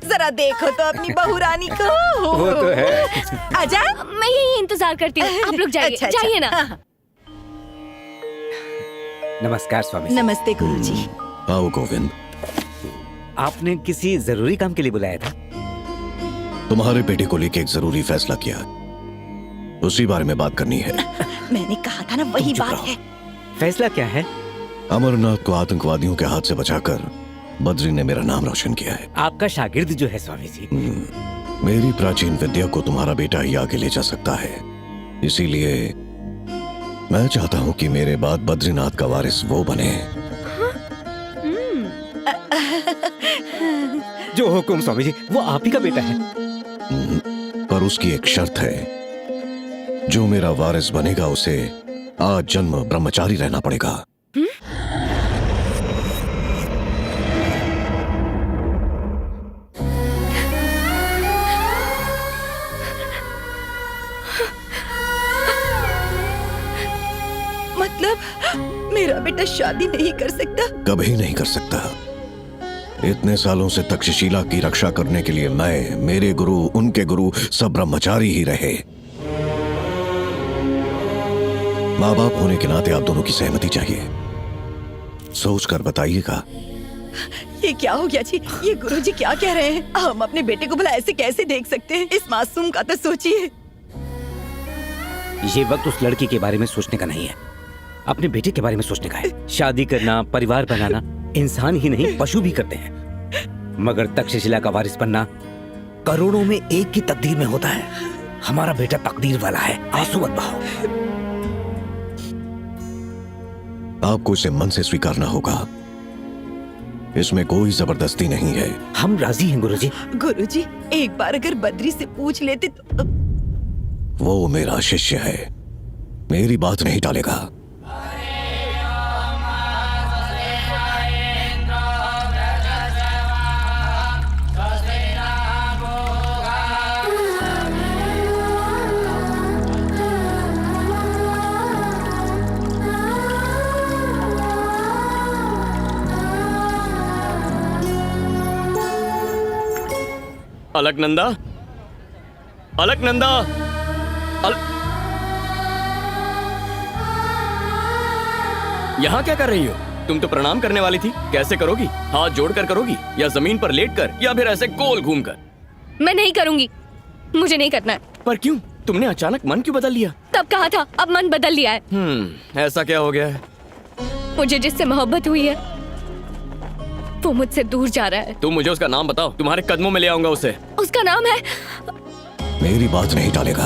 जरा देखो तो अपनी बहू रानी को। वो तो है। आजा, मैं यही इंतजार करती हूँ, आप लोग जाइए। अच्छा, जाइए ना। हाँ। नमस्कार स्वामी जी। नमस्ते गुरुजी। आओ गोविंद। आपने किसी जरूरी काम के लिए बुलाया था? तुम्हारे बेटे को लेके एक जरूरी फैसला किया, उसी बारे में बात करनी है। मैंने कहा था ना, वही चुप बात रहो। है। फैसला क्या है? अमरनाथ को आतंकवादियों के हाथ से बचाकर बद्री ने मेरा नाम रोशन किया है। आपका शागिर्द जो है स्वामी जी। मेरी प्राचीन विद्या को तुम्हारा बेटा ही आगे ले जा सकता है, इसीलिए मैं चाहता हूँ कि मेरे बाद बद्रीनाथ का वारिस वो बने। जो हुकुम स्वामी जी, वो आप ही का बेटा है। पर उसकी एक शर्त है, जो मेरा वारिस बनेगा उसे आज जन्म ब्रह्मचारी रहना पड़ेगा। मतलब मेरा बेटा शादी नहीं कर सकता? कभी नहीं कर सकता। इतने सालों से तक्षशिला की रक्षा करने के लिए मैं, मेरे गुरु, उनके गुरु सब ब्रह्मचारी ही रहे। माँ बाप होने के नाते आप दोनों की सहमति चाहिए। सोच कर बताइएगा। ये क्या हो गया जी? ये गुरुजी क्या कह रहे हैं? हम अपने बेटे को भला ऐसे कैसे देख सकते हैं? इस मासूम का तो सोचिए। ये वक्त उस लड़की के बारे में सोचने का नहीं है, अपने बेटे के बारे में सोचने का है। शादी करना, परिवार बनाना इंसान ही नहीं पशु भी करते हैं, मगर तक्षशिला का वारिस बनना करोड़ों में एक की तकदीर में होता है। हमारा बेटा तकदीर वाला है, आंसू मत बहाओ। आपको इसे मन से स्वीकारना होगा, इसमें कोई जबरदस्ती नहीं है। हम राजी हैं गुरुजी। गुरुजी, एक बार अगर बद्री से पूछ लेते तो। वो मेरा शिष्य है, मेरी बात नहीं टालेगा। अलकनंदा, अलकनंदा, यहाँ क्या कर रही हो? तुम तो प्रणाम करने वाली थी, कैसे करोगी? हाथ जोड़कर करोगी या जमीन पर लेटकर या फिर ऐसे गोल घूमकर? मैं नहीं करूंगी, मुझे नहीं करना है। पर क्यों? तुमने अचानक मन क्यों बदल लिया? तब कहा था, अब मन बदल लिया है। ऐसा क्या हो गया है? मुझे जिससे मोहब्बत हुई है वो मुझसे दूर जा रहा है। तुम मुझे उसका नाम बताओ, तुम्हारे कदमों में ले आऊंगा उसे। उसका नाम है। मेरी बात नहीं टालेगा।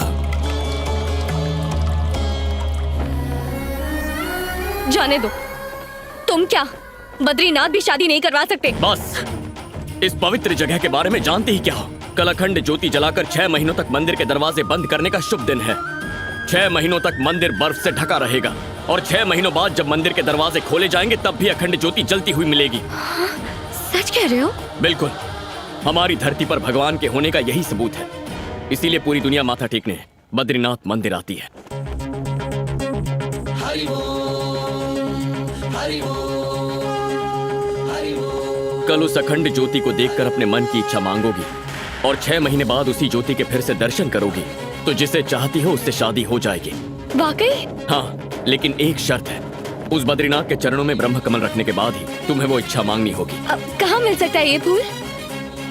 जाने दो। तुम क्या बद्रीनाथ भी शादी नहीं करवा सकते? बस, इस पवित्र जगह के बारे में जानते ही क्या हो? कल अखंड ज्योति जलाकर 6 महीनों तक मंदिर के दरवाजे बंद करने का शुभ दिन है। 6 महीनों तक मंदिर बर्फ से ढका रहेगा और 6 महीनों बाद जब मंदिर के दरवाजे खोले जाएंगे तब भी अखंड ज्योति जलती हुई मिलेगी। सच कह रहे हो? बिल्कुल, हमारी धरती पर भगवान के होने का यही सबूत है। इसीलिए पूरी दुनिया माथा टेकने बद्रीनाथ मंदिर आती है। कल उस अखंड ज्योति को देखकर अपने मन की इच्छा मांगोगी और 6 महीने बाद उसी ज्योति के फिर से दर्शन करोगी तो जिसे चाहती हो उससे शादी हो जाएगी। वाकई? हाँ, लेकिन एक शर्त है, उस बद्रीनाथ के चरणों में ब्रह्म कमल रखने के बाद ही तुम्हें वो इच्छा मांगनी होगी। अब कहाँ मिल सकता है ये फूल?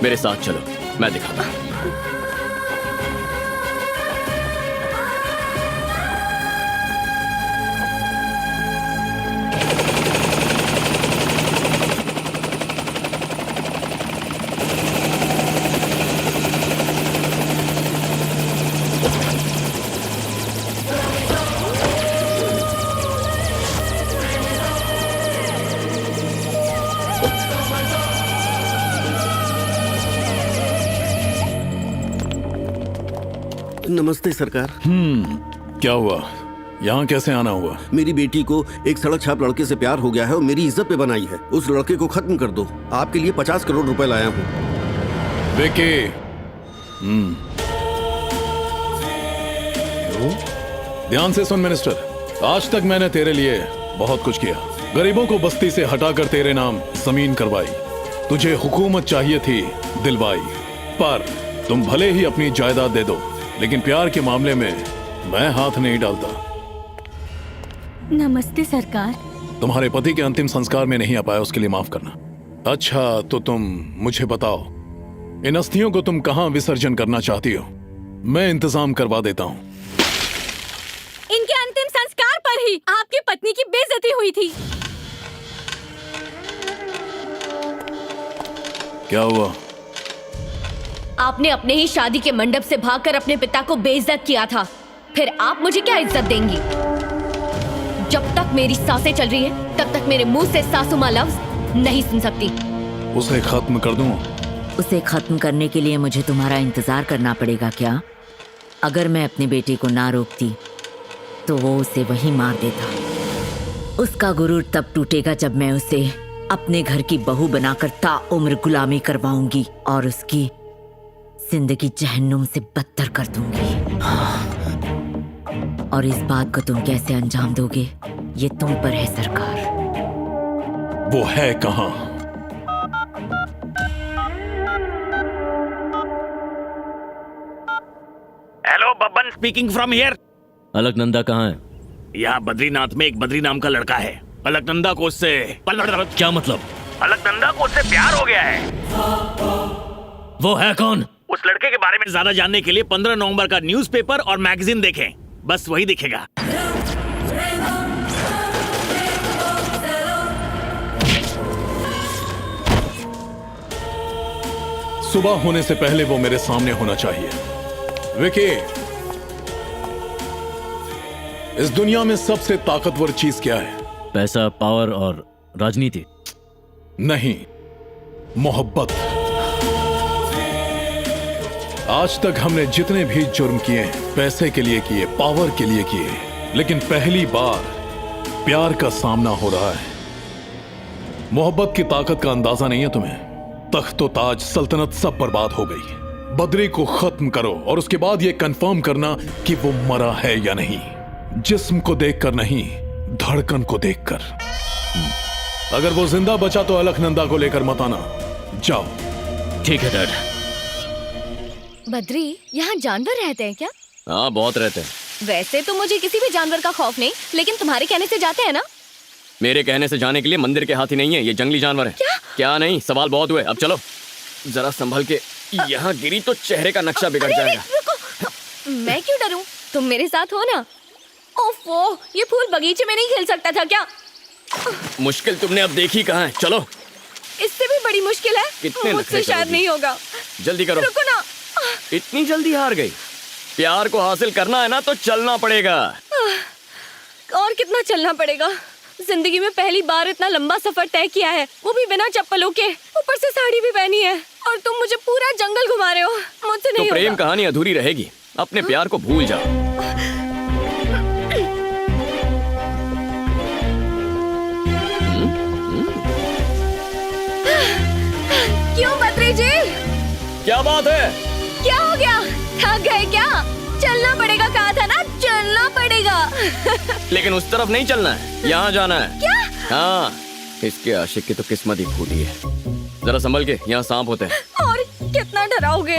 मेरे साथ चलो, मैं दिखाता हूँ। नमस्ते सरकार। क्या हुआ? यहाँ कैसे आना हुआ? मेरी बेटी को एक सड़क छाप लड़के से प्यार हो गया है और मेरी इज्जत पे बनाई है। उस लड़के को खत्म कर दो। आपके लिए 50 करोड़ रुपए लाया हूँ। विकी, ध्यान से सुन मिनिस्टर, आज तक मैंने तेरे लिए बहुत कुछ किया, गरीबों को बस्ती से हटाकर तेरे नाम जमीन करवाई। तुझे हुकूमत चाहिए थी, दिलवाई। पर तुम भले ही अपनी जायदाद दे दो, लेकिन प्यार के मामले में मैं हाथ नहीं डालता। नमस्ते सरकार। तुम्हारे पति के अंतिम संस्कार में नहीं आ पाया, उसके लिए माफ करना। अच्छा, तो तुम मुझे बताओ, इन अस्थियों को तुम कहां विसर्जन करना चाहती हो? मैं इंतजाम करवा देता हूं। इनके अंतिम संस्कार पर ही आपकी पत्नी की बेइज्जती हुई थी। क्या हुआ? आपने अपने ही शादी के मंडप से भागकर अपने पिता को बेइज्जत किया था, फिर आप मुझे क्या इज्जत देंगी? जब तक मेरी सांसें चल रही हैं, तब तक मेरे मुंह से सासू माँ लफ्ज नहीं सुन सकती। उसे खत्म कर दूं? उसे खत्म करने के लिए मुझे तुम्हारा इंतजार करना पड़ेगा क्या? अगर मैं अपने बेटे को ना रोकती तो वो उसे वहीं मार देता। उसका गुरूर तब टूटेगा जब मैं उसे अपने घर की बहू बनाकर ताउम्र गुलामी करवाऊंगी और उसकी जिंदगी जहन्नुम से बदतर कर दूंगी। और इस बात को तुम कैसे अंजाम दोगे, ये तुम पर है सरकार। वो है कहां? Hello, Babban speaking from here. Alaknanda कहाँ है? यहाँ बद्रीनाथ में एक बद्री नाम का लड़का है। अलकनंदा को उससे क्या मतलब? अलकनंदा को उससे प्यार हो गया है। वो है कौन? उस लड़के के बारे में ज्यादा जानने के लिए 15 नवंबर का न्यूज़पेपर और मैगजीन देखें, बस वही दिखेगा। सुबह होने से पहले वो मेरे सामने होना चाहिए। विकी, इस दुनिया में सबसे ताकतवर चीज क्या है? पैसा, पावर और राजनीति। नहीं, मोहब्बत। आज तक हमने जितने भी जुर्म किए, पैसे के लिए किए, पावर के लिए किए, लेकिन पहली बार प्यार का सामना हो रहा है। मोहब्बत की ताकत का अंदाजा नहीं है तुम्हें? तख्तो ताज, सल्तनत सब बर्बाद हो गई। बद्री को खत्म करो और उसके बाद यह कंफर्म करना कि वो मरा है या नहीं। जिस्म को देखकर नहीं, धड़कन को देखकर। अगर वो जिंदा बचा तो अलकनंदा को लेकर मत आना। जाओ। ठीक है डैड। बद्री, यहाँ जानवर रहते हैं क्या? हाँ, बहुत रहते हैं। वैसे तो मुझे किसी भी जानवर का खौफ नहीं, लेकिन तुम्हारे कहने से जाते हैं ना? मेरे कहने से जाने के लिए मंदिर के हाथी नहीं है, ये जंगली जानवर है। क्या नहीं, सवाल बहुत हुए, अब चलो। जरा संभल के, यहाँ गिरी तो चेहरे का नक्शा बिगड़ जाएगा। रुको, मैं क्यों डरूं? तुम मेरे साथ हो ना। ओफो, ये फूल बगीचे में नहीं खिल सकता था क्या? मुश्किल तुमने अब देखी कहाँ है, चलो। इससे भी बड़ी मुश्किल है। कितने मुझसे नखरे शायद करोगी? नहीं होगा। जल्दी करो। रुको ना। इतनी जल्दी हार गई? प्यार को हासिल करना है ना तो चलना पड़ेगा। और कितना चलना पड़ेगा? जिंदगी में पहली बार इतना लंबा सफर तय किया है, वो भी बिना चप्पलों के, ऊपर से साड़ी भी पहनी है, और तुम मुझे पूरा जंगल घुमा रहे हो। मुझसे नहीं तो प्रेम होगा। कहानी अधूरी रहेगी। अपने प्यार को भूल जाओ। क्यों बद्री जी? क्या बात है? क्या हो गया? थक गए क्या? चलना पड़ेगा, कहा था ना, चलना पड़ेगा। लेकिन उस तरफ नहीं चलना है, यहाँ जाना है। क्या? हाँ, इसके आशिक की तो किस्मत ही फूटी है। जरा संभल के, यहाँ सांप होते हैं। और कितना डराओगे?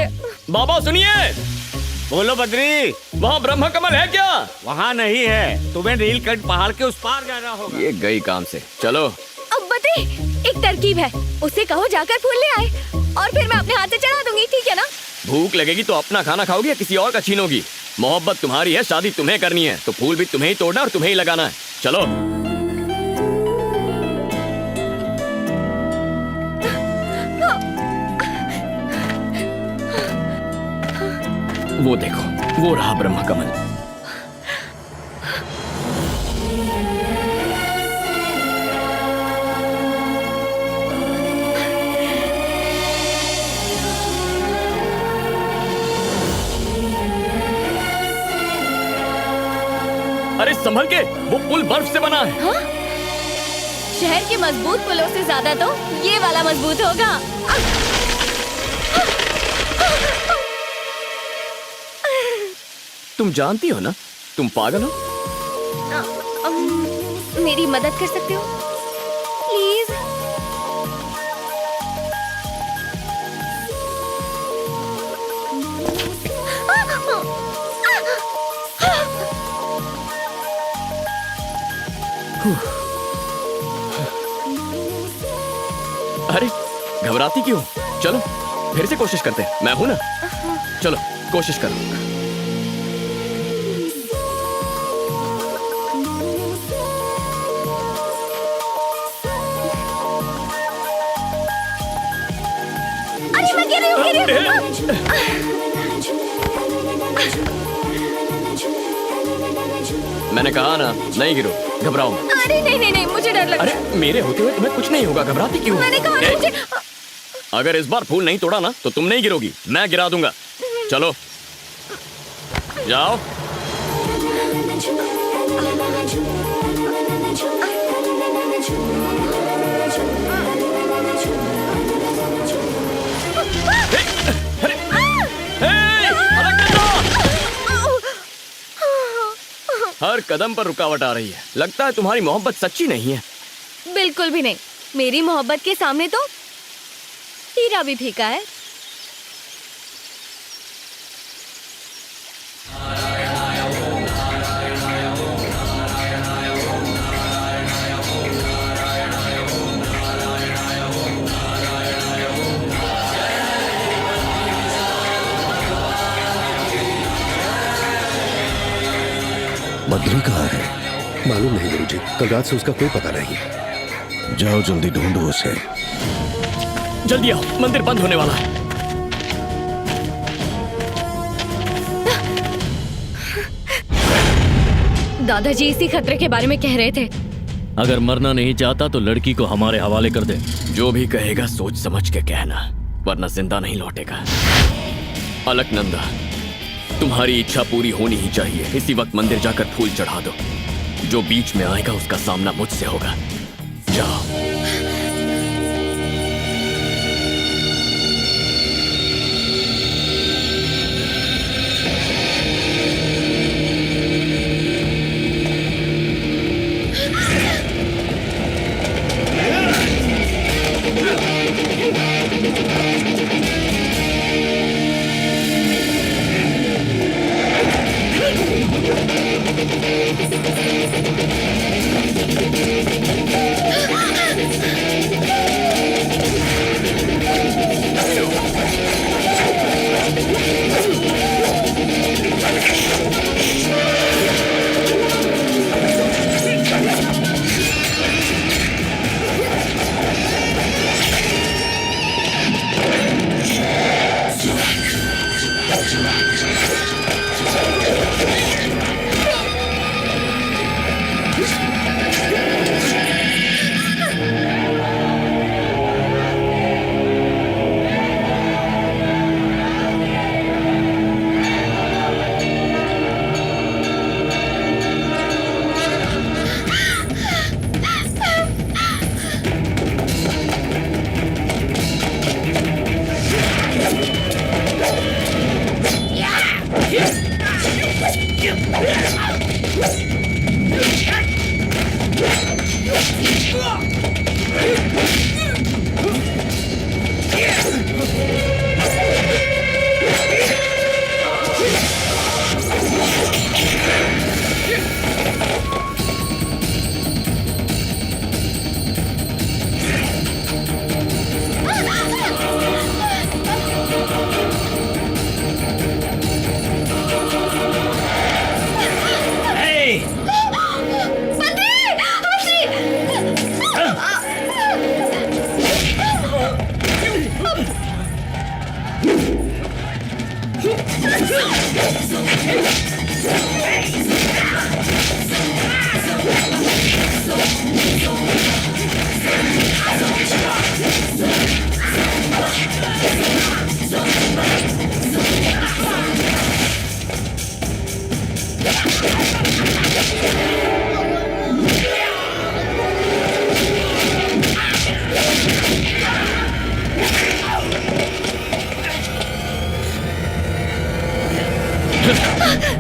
बाबा सुनिए। बोलो बद्री, वहाँ ब्रह्म कमल है क्या? वहाँ नहीं है, तुम्हें नीलकंठ पहाड़ के उस पार जाना होगा। ये गई काम से, चलो। अब बद्री, एक तरकीब है, उसे कहो जाकर फूल ले आए, और फिर मैं अपने हाथ से चढ़ा दूंगी, ठीक है ना? भूख लगेगी तो अपना खाना खाओगी या किसी और का छीनोगी? मोहब्बत तुम्हारी है, शादी तुम्हें करनी है, तो फूल भी तुम्हें ही तोड़ना और तुम्हें ही लगाना है। चलो। वो देखो, वो रहा ब्रह्म कमल। अरे संभल के, वो पुल बर्फ से बना है। हाँ? शहर के मजबूत पुलों से ज्यादा तो ये वाला मजबूत होगा। तुम जानती हो ना, तुम पागल हो। मेरी मदद कर सकते हो? अरे घबराती क्यों? चलो फिर से कोशिश करते हैं, मैं हूं ना। चलो कोशिश करो। अरे मैं गिर रही हूँ। मैंने कहा ना नहीं गिरो, घबराओ मत। अरे नहीं, मुझे डर लग रहा है। अरे मेरे होते हुए तुम्हें कुछ नहीं होगा, घबराती क्यों? मैंने कहा ना मुझे। अगर इस बार फूल नहीं तोड़ा ना तो तुम नहीं गिरोगी, मैं गिरा दूंगा। चलो जाओ। हर कदम पर रुकावट आ रही है। लगता है तुम्हारी मोहब्बत सच्ची नहीं है। बिल्कुल भी नहीं। मेरी मोहब्बत के सामने तो हीरा भी फीका है। बद्री कहाँ है? मालूम नहीं गुरुजी, कल रात से उसका कोई पता नहीं। जाओ जल्दी ढूंढो उसे। जल्दी आओ, मंदिर बंद होने वाला है। दादाजी इसी खतरे के बारे में कह रहे थे। अगर मरना नहीं चाहता तो लड़की को हमारे हवाले कर दे। जो भी कहेगा सोच समझ के कहना, वरना जिंदा नहीं लौटेगा। अलकनंदा, तुम्हारी इच्छा पूरी होनी ही चाहिए। इसी वक्त मंदिर जाकर फूल चढ़ा दो। जो बीच में आएगा उसका सामना मुझसे होगा। जाओ।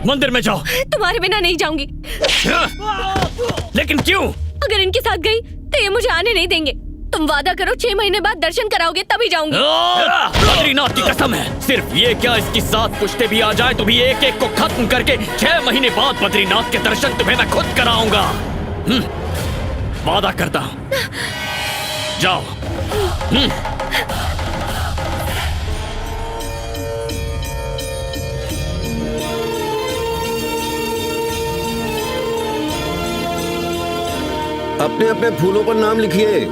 मंदिर में जाओ। तुम्हारे बिना नहीं जाऊंगी। लेकिन क्यों? अगर इनके साथ गई तो ये मुझे आने नहीं देंगे। तुम वादा करो 6 महीने बाद दर्शन कराओगे तभी जाऊंगी। बद्रीनाथ की कसम है। सिर्फ ये क्या, इसकी 7 पुश्ते भी आ जाए तो भी एक एक को खत्म करके 6 महीने बाद बद्रीनाथ के दर्शन तुम्हें मैं खुद कराऊंगा। वादा करता हूं। जाओ। अपने अपने फूलों पर नाम लिखिए।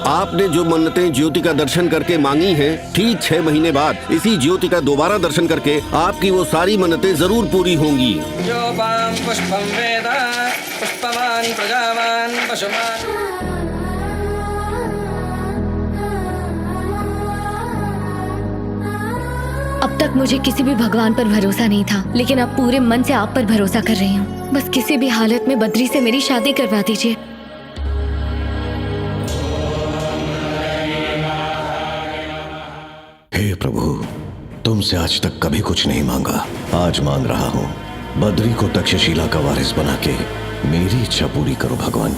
आपने जो मन्नतें ज्योति का दर्शन करके मांगी हैं, ठीक 6 महीने बाद इसी ज्योति का दोबारा दर्शन करके आपकी वो सारी मन्नतें जरूर पूरी होंगी। पुष्पं वेद पुष्पवान् प्रजावान् पशुमान्। अब तक मुझे किसी भी भगवान पर भरोसा नहीं था, लेकिन अब पूरे मन से आप पर भरोसा कर रही हूँ। बस किसी भी हालत में बद्री से मेरी शादी करवा दीजिए। हे प्रभु, तुमसे आज तक कभी कुछ नहीं मांगा, आज मांग रहा हूँ। बद्री को तक्षशिला का वारिस बना के मेरी इच्छा पूरी करो भगवान।